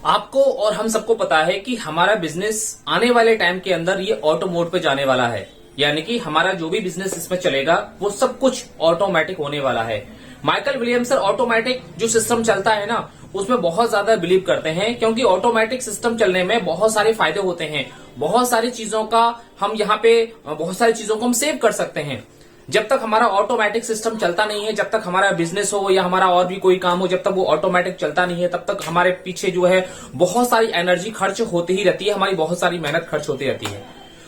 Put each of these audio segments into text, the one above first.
आपको और हम सबको पता है कि हमारा बिजनेस आने वाले टाइम के अंदर ये ऑटो मोड पे जाने वाला है। यानी कि हमारा जो भी बिजनेस इसमें चलेगा वो सब कुछ ऑटोमेटिक होने वाला है। माइकल विलियमसन ऑटोमेटिक जो सिस्टम चलता है ना, उसमें बहुत ज्यादा बिलीव करते हैं, क्योंकि ऑटोमेटिक सिस्टम चलने में बहुत सारे फायदे होते हैं। बहुत सारी चीजों का हम यहाँ पे बहुत सारी चीजों को हम सेव कर सकते हैं। जब तक हमारा ऑटोमेटिक सिस्टम चलता नहीं है, जब तक हमारा बिजनेस हो या हमारा और भी कोई काम हो, जब तक वो ऑटोमेटिक चलता नहीं है, तब तक हमारे पीछे जो है बहुत सारी एनर्जी खर्च होती ही रहती है, हमारी बहुत सारी मेहनत खर्च होती रहती है।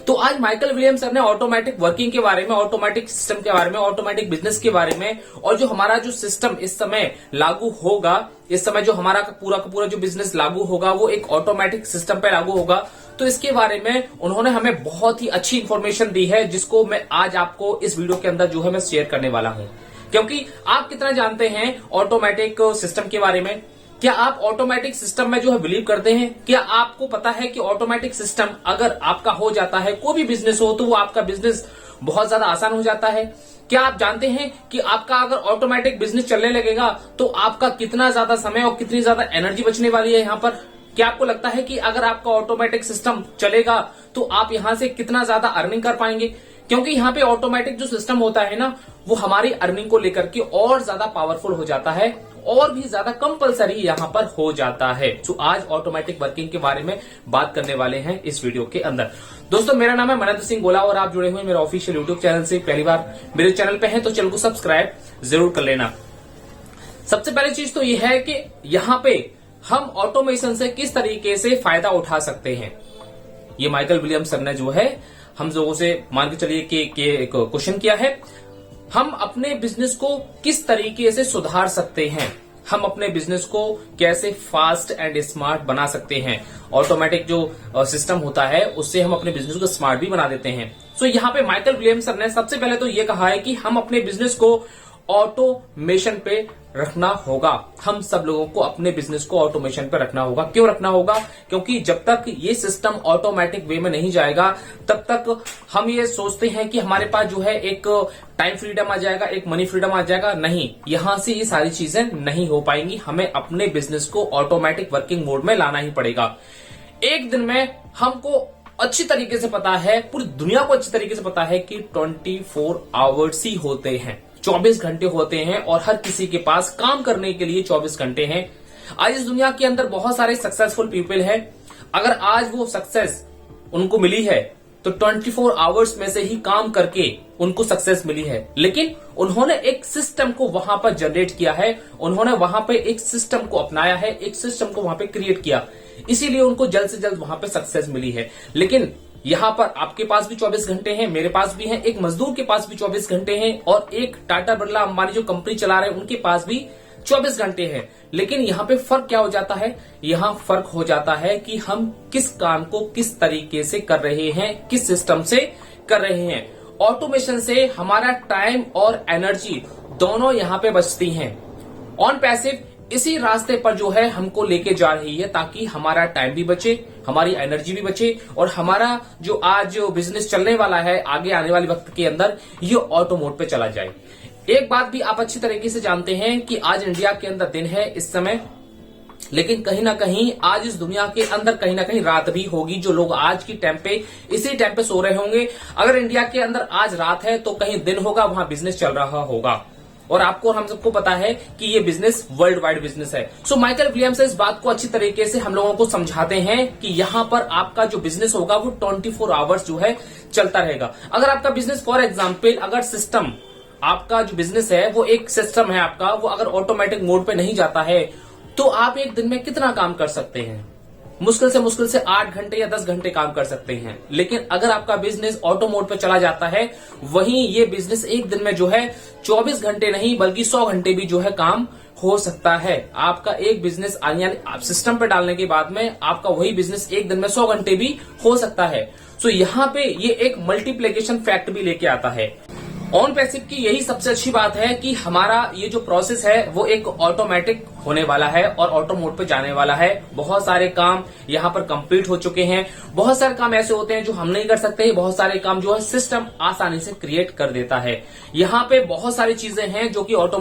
तो आज माइकल विलियमसन ने ऑटोमेटिक वर्किंग के बारे में, ऑटोमेटिक सिस्टम के बारे में, ऑटोमेटिक बिजनेस के बारे में, और जो हमारा जो सिस्टम इस समय लागू होगा, इस समय जो हमारा का पूरा जो बिजनेस लागू होगा वो एक ऑटोमेटिक सिस्टम पे लागू होगा। तो इसके बारे में उन्होंने हमें बहुत ही अच्छी इंफॉर्मेशन दी है, जिसको मैं आज आपको इस वीडियो के अंदर जो है मैं शेयर करने वाला हूं। क्योंकि आप कितना जानते हैं ऑटोमेटिक सिस्टम के बारे में? क्या आप ऑटोमेटिक सिस्टम में जो है बिलीव करते हैं? क्या आपको पता है कि ऑटोमेटिक सिस्टम अगर आपका हो जाता है, कोई भी बिजनेस हो, तो वो आपका बिजनेस बहुत ज्यादा आसान हो जाता है? क्या आप जानते हैं कि आपका अगर ऑटोमेटिक बिजनेस चलने लगेगा तो आपका कितना ज्यादा समय और कितनी ज्यादा एनर्जी बचने वाली है यहाँ पर? क्या आपको लगता है कि अगर आपका ऑटोमेटिक सिस्टम चलेगा तो आप यहां से कितना ज्यादा अर्निंग कर पाएंगे? क्योंकि यहाँ पे ऑटोमेटिक जो सिस्टम होता है ना, वो हमारी अर्निंग को लेकर के और ज्यादा पावरफुल हो जाता है और भी ज्यादा कंपलसरी यहाँ पर हो जाता है। तो आज ऑटोमेटिक वर्किंग के बारे में बात करने वाले हैं इस वीडियो के अंदर। दोस्तों, मेरा नाम है मनेंद्र सिंह गोला और आप जुड़े हुए मेरे ऑफिशियल यूट्यूब चैनल से पहली बार मेरे चैनल पे हैं तो चैनल को सब्सक्राइब जरूर कर लेना। सबसे पहली चीज तो यह है कि यहाँ पे हम ऑटोमेशन से किस तरीके से फायदा उठा सकते हैं। ये माइकल विलियमसन ने जो है हम लोगों से मान के चलिए कि एक क्वेश्चन किया है, हम अपने बिजनेस को किस तरीके से सुधार सकते हैं, हम अपने बिजनेस को कैसे फास्ट एंड स्मार्ट बना सकते हैं। ऑटोमेटिक जो सिस्टम होता है उससे हम अपने बिजनेस को स्मार्ट भी बना देते हैं। सो यहाँ पे माइकल विलियमसन ने सबसे पहले तो ये कहा है कि हम अपने बिजनेस को ऑटोमेशन पे रखना होगा। हम सब लोगों को अपने बिजनेस को ऑटोमेशन पे रखना होगा। क्यों रखना होगा? क्योंकि जब तक ये सिस्टम ऑटोमेटिक वे में नहीं जाएगा तब तक हम ये सोचते हैं कि हमारे पास जो है एक टाइम फ्रीडम आ जाएगा, एक मनी फ्रीडम आ जाएगा। नहीं, यहां से ये सारी चीजें नहीं हो पाएंगी। हमें अपने बिजनेस को ऑटोमेटिक वर्किंग मोड में लाना ही पड़ेगा। एक दिन में हमको अच्छी तरीके से पता है, पूरी दुनिया को अच्छी तरीके से पता है कि 24 आवर्स ही होते हैं, 24 घंटे होते हैं और हर किसी के पास काम करने के लिए 24 घंटे हैं। आज इस दुनिया के अंदर बहुत सारे सक्सेसफुल पीपल हैं। अगर आज वो सक्सेस उनको मिली है तो 24 आवर्स में से ही काम करके उनको सक्सेस मिली है। लेकिन उन्होंने एक सिस्टम को वहां पर जनरेट किया है, उन्होंने वहां पे एक सिस्टम को अपनाया है, एक सिस्टम को वहां पे क्रिएट किया, इसीलिए उनको जल्द से जल्द वहां पे सक्सेस मिली है। लेकिन यहाँ पर आपके पास भी 24 घंटे हैं, मेरे पास भी हैं, एक मजदूर के पास भी 24 घंटे हैं और एक टाटा बिरला अंबानी जो कंपनी चला रहे हैं उनके पास भी 24 घंटे हैं। लेकिन यहाँ पे फर्क क्या हो जाता है? यहाँ फर्क हो जाता है कि हम किस काम को किस तरीके से कर रहे हैं, किस सिस्टम से कर रहे हैं। ऑटोमेशन से हमारा टाइम और एनर्जी दोनों यहाँ पे बचती हैं। ऑन पैसिव इसी रास्ते पर जो है हमको लेके जा रही है, ताकि हमारा टाइम भी बचे, हमारी एनर्जी भी बचे और हमारा जो आज जो बिजनेस चलने वाला है आगे आने वाले वक्त के अंदर, ये ऑटो मोड पे चला जाए। एक बात भी आप अच्छी तरीके से जानते हैं कि आज इंडिया के अंदर दिन है इस समय, लेकिन कहीं ना कहीं आज इस दुनिया के अंदर कहीं ना कहीं रात भी होगी। जो लोग आज की टाइम पे इसी टाइम पे सो रहे होंगे, अगर इंडिया के अंदर आज रात है तो कहीं दिन होगा, वहां बिजनेस चल रहा होगा। और आपको और हम सबको पता है कि ये बिजनेस वर्ल्ड वाइड बिजनेस है। सो माइकल विलियमसन इस बात को अच्छी तरीके से हम लोगों को समझाते हैं कि यहाँ पर आपका जो बिजनेस होगा वो 24 आवर्स जो है चलता रहेगा। अगर आपका बिजनेस फॉर एग्जाम्पल, अगर सिस्टम आपका जो बिजनेस है वो एक सिस्टम है आपका, वो अगर ऑटोमेटिक मोड पे नहीं जाता है तो आप एक दिन में कितना काम कर सकते हैं? मुश्किल से 8 घंटे या 10 घंटे काम कर सकते हैं। लेकिन अगर आपका बिजनेस ऑटो मोड पे चला जाता है, वहीं ये बिजनेस एक दिन में जो है 24 घंटे नहीं बल्कि 100 घंटे भी जो है काम हो सकता है। आपका एक बिजनेस यानी सिस्टम पे डालने के बाद में आपका वही बिजनेस एक दिन में 100 घंटे भी हो सकता है। सो यहाँ पे ये एक मल्टीप्लीकेशन फैक्ट भी लेके आता है। ऑन पैसिव की यही सबसे अच्छी बात है कि हमारा ये जो प्रोसेस है वो एक ऑटोमेटिक होने वाला है और ऑटो मोड पे जाने वाला है। बहुत सारे काम यहाँ पर कंप्लीट हो चुके हैं। बहुत सारे काम ऐसे होते हैं जो हम नहीं कर सकते, बहुत सारे काम जो है सिस्टम आसानी से क्रिएट कर देता है। यहाँ पे बहुत सारी चीजें हैं जो कि ऑटो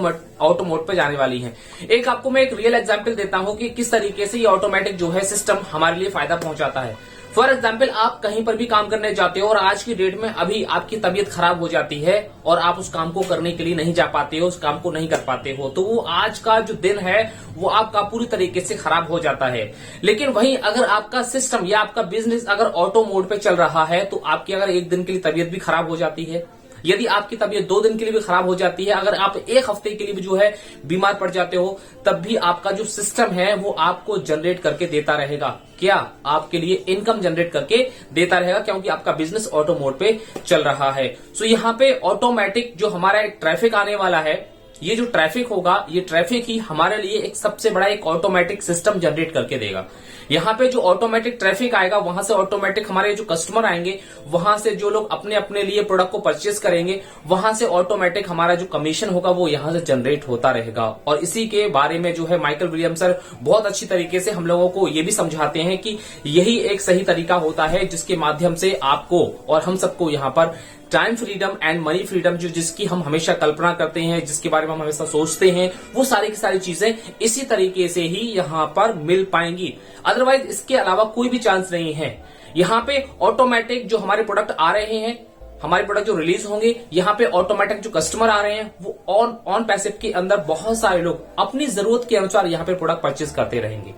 मोड पे जाने वाली हैं। एक आपको मैं एक रियल एग्जांपल देता हूँ कि किस तरीके से ये ऑटोमेटिक जो है सिस्टम हमारे लिए फायदा पहुंचाता है। फॉर एग्जाम्पल, आप कहीं पर भी काम करने जाते हो और आज की डेट में अभी आपकी तबीयत खराब हो जाती है और आप उस काम को करने के लिए नहीं जा पाते हो, उस काम को नहीं कर पाते हो, तो वो आज का जो दिन है वो आपका पूरी तरीके से खराब हो जाता है। लेकिन वहीं अगर आपका सिस्टम या आपका बिजनेस अगर ऑटो मोड पे चल रहा है तो आपकी अगर एक दिन के लिए तबीयत भी खराब हो जाती है, यदि आपकी तबीयत 2 दिन के लिए भी खराब हो जाती है, अगर आप 1 हफ्ते के लिए भी जो है बीमार पड़ जाते हो, तब भी आपका जो सिस्टम है वो आपको जनरेट करके देता रहेगा। क्या? आपके लिए इनकम जनरेट करके देता रहेगा, क्योंकि आपका बिजनेस ऑटो मोड पे चल रहा है। सो यहाँ पे ऑटोमेटिक जो हमारा एक ट्रैफिक आने वाला है, ये जो ट्रैफिक होगा, ये ट्रैफिक ही हमारे लिए एक सबसे बड़ा एक ऑटोमेटिक सिस्टम जनरेट करके देगा। यहाँ पे जो ऑटोमेटिक ट्रैफिक आएगा, वहां से ऑटोमेटिक हमारे जो कस्टमर आएंगे, वहां से जो लोग अपने अपने लिए प्रोडक्ट को परचेज करेंगे, वहां से ऑटोमेटिक हमारा जो कमीशन होगा वो यहाँ से जनरेट होता रहेगा। और इसी के बारे में जो है माइकल विलियम सर बहुत अच्छी तरीके से हम लोगों को ये भी समझाते हैं कि यही एक सही तरीका होता है जिसके माध्यम से आपको और हम सबको यहाँ पर time freedom and money freedom जो जिसकी हम हमेशा कल्पना करते हैं, जिसके बारे में हम हमेशा सोचते हैं, वो सारी की सारी चीजें इसी तरीके से ही यहाँ पर मिल पाएंगी। अदरवाइज इसके अलावा कोई भी चांस नहीं है। यहाँ पे ऑटोमेटिक जो हमारे प्रोडक्ट आ रहे हैं, हमारे प्रोडक्ट जो रिलीज होंगे, यहाँ पे ऑटोमेटिक जो कस्टमर आ रहे हैं, वो ऑन पैसिव के अंदर बहुत सारे लोग अपनी जरूरत के अनुसार यहाँ पे प्रोडक्ट परचेज करते रहेंगे।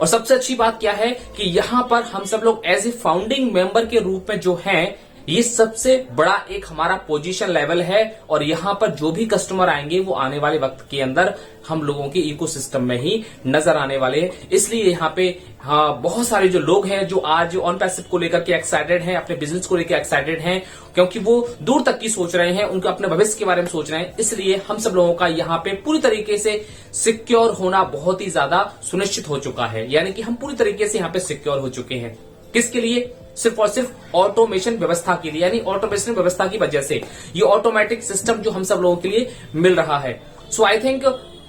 और सबसे अच्छी बात क्या है कि यहाँ पर हम सब लोग एज ए फाउंडिंग मेंबर के रूप में जो हैं, ये सबसे बड़ा एक हमारा पोजीशन लेवल है। और यहाँ पर जो भी कस्टमर आएंगे वो आने वाले वक्त के अंदर हम लोगों के इकोसिस्टम में ही नजर आने वाले हैं। इसलिए यहाँ पे बहुत सारे जो लोग हैं जो आज ऑन पैसिव को लेकर के एक्साइटेड हैं, अपने बिजनेस को लेकर एक्साइटेड हैं, क्योंकि वो दूर तक की सोच रहे हैं, उनको अपने भविष्य के बारे में सोच रहे हैं। इसलिए हम सब लोगों का यहाँ पे पूरी तरीके से सिक्योर होना बहुत ही ज्यादा सुनिश्चित हो चुका है। यानी कि हम पूरी तरीके से यहाँ पे सिक्योर हो चुके हैं। किसके लिए? सिर्फ और सिर्फ ऑटोमेशन व्यवस्था के लिए, यानी ऑटोमेशन व्यवस्था की वजह से ये ऑटोमेटिक सिस्टम जो हम सब लोगों के लिए मिल रहा है। सो आई थिंक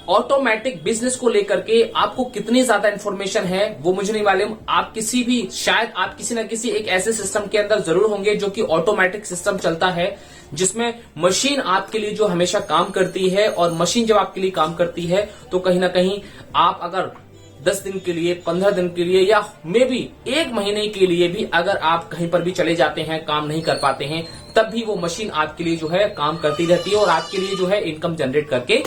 ऑटोमेटिक बिजनेस को लेकर के आपको कितनी ज्यादा इंफॉर्मेशन है वो मुझे नहीं मालूम। आप किसी भी, शायद आप किसी न किसी एक ऐसे सिस्टम के अंदर जरूर होंगे जो कि ऑटोमेटिक सिस्टम चलता है, जिसमें मशीन आपके लिए जो हमेशा काम करती है। और मशीन जब आपके लिए काम करती है तो कहीं ना कहीं आप अगर 10 दिन के लिए, 15 दिन के लिए या मे बी 1 महीने के लिए भी अगर आप कहीं पर भी चले जाते हैं, काम नहीं कर पाते हैं, तब भी वो मशीन आपके लिए जो है काम करती रहती है और आपके लिए जो है इनकम जनरेट करके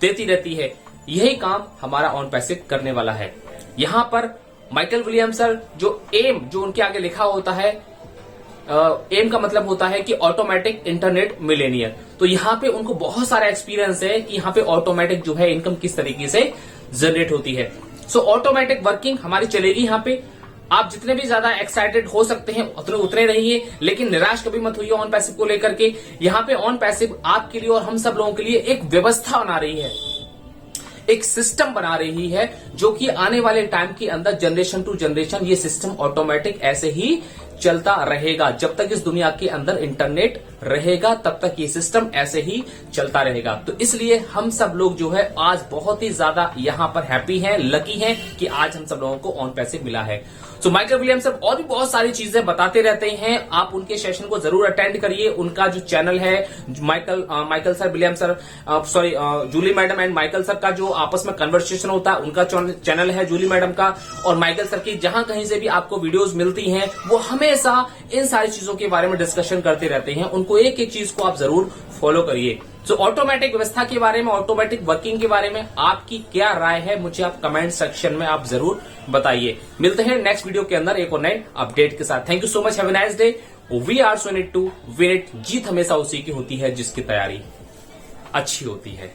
देती रहती है। यही काम हमारा ऑन पैसिव करने वाला है। यहाँ पर माइकल विलियम सर जो एम जो उनके आगे लिखा होता है, एम का मतलब होता है कि ऑटोमेटिक इंटरनेट मिलेनियर। तो यहाँ पे उनको बहुत सारा एक्सपीरियंस है कि यहाँ पे ऑटोमेटिक जो है इनकम किस तरीके से जनरेट होती है। सो ऑटोमेटिक वर्किंग हमारी चलेगी। यहाँ पे आप जितने भी ज्यादा एक्साइटेड हो सकते हैं उतने रहिए, लेकिन निराश कभी मत होइए ऑन पैसिव को लेकर के। यहाँ पे ऑन पैसिव आपके लिए और हम सब लोगों के लिए एक व्यवस्था बना रही है, एक सिस्टम बना रही है, जो कि आने वाले टाइम के अंदर जनरेशन टू जनरेशन ये सिस्टम ऑटोमेटिक ऐसे ही चलता रहेगा। जब तक इस दुनिया के अंदर इंटरनेट रहेगा तब तक ये सिस्टम ऐसे ही चलता रहेगा। तो इसलिए हम सब लोग जो है आज बहुत ही ज्यादा यहाँ पर हैप्पी हैं, लकी हैं कि आज हम सब लोगों को ऑन पैसिव मिला है। सो माइकल विलियम सर और भी बहुत सारी चीजें बताते रहते हैं, आप उनके सेशन को जरूर अटेंड करिए। उनका जो चैनल है Michael sir, William sir, sorry Julie madam and Michael sir का जो आपस में कन्वर्सेशन होता है, उनका चैनल है जूली मैडम का और माइकल सर की। जहां कहीं से भी आपको वीडियोस मिलती हैं वो हमेशा इन सारी चीजों के बारे में डिस्कशन करते रहते हैं। उनको एक एक चीज को आप जरूर फॉलो करिए। सो ऑटोमेटिक व्यवस्था के बारे में, ऑटोमेटिक वर्किंग के बारे में आपकी क्या राय है, मुझे आप कमेंट सेक्शन में आप जरूर बताइए। मिलते हैं नेक्स्ट वीडियो के अंदर एक और नए अपडेट के साथ। Thank you so much, have a nice day. We are so in it to win it. जीत हमेशा उसी की होती है जिसकी तैयारी अच्छी होती है।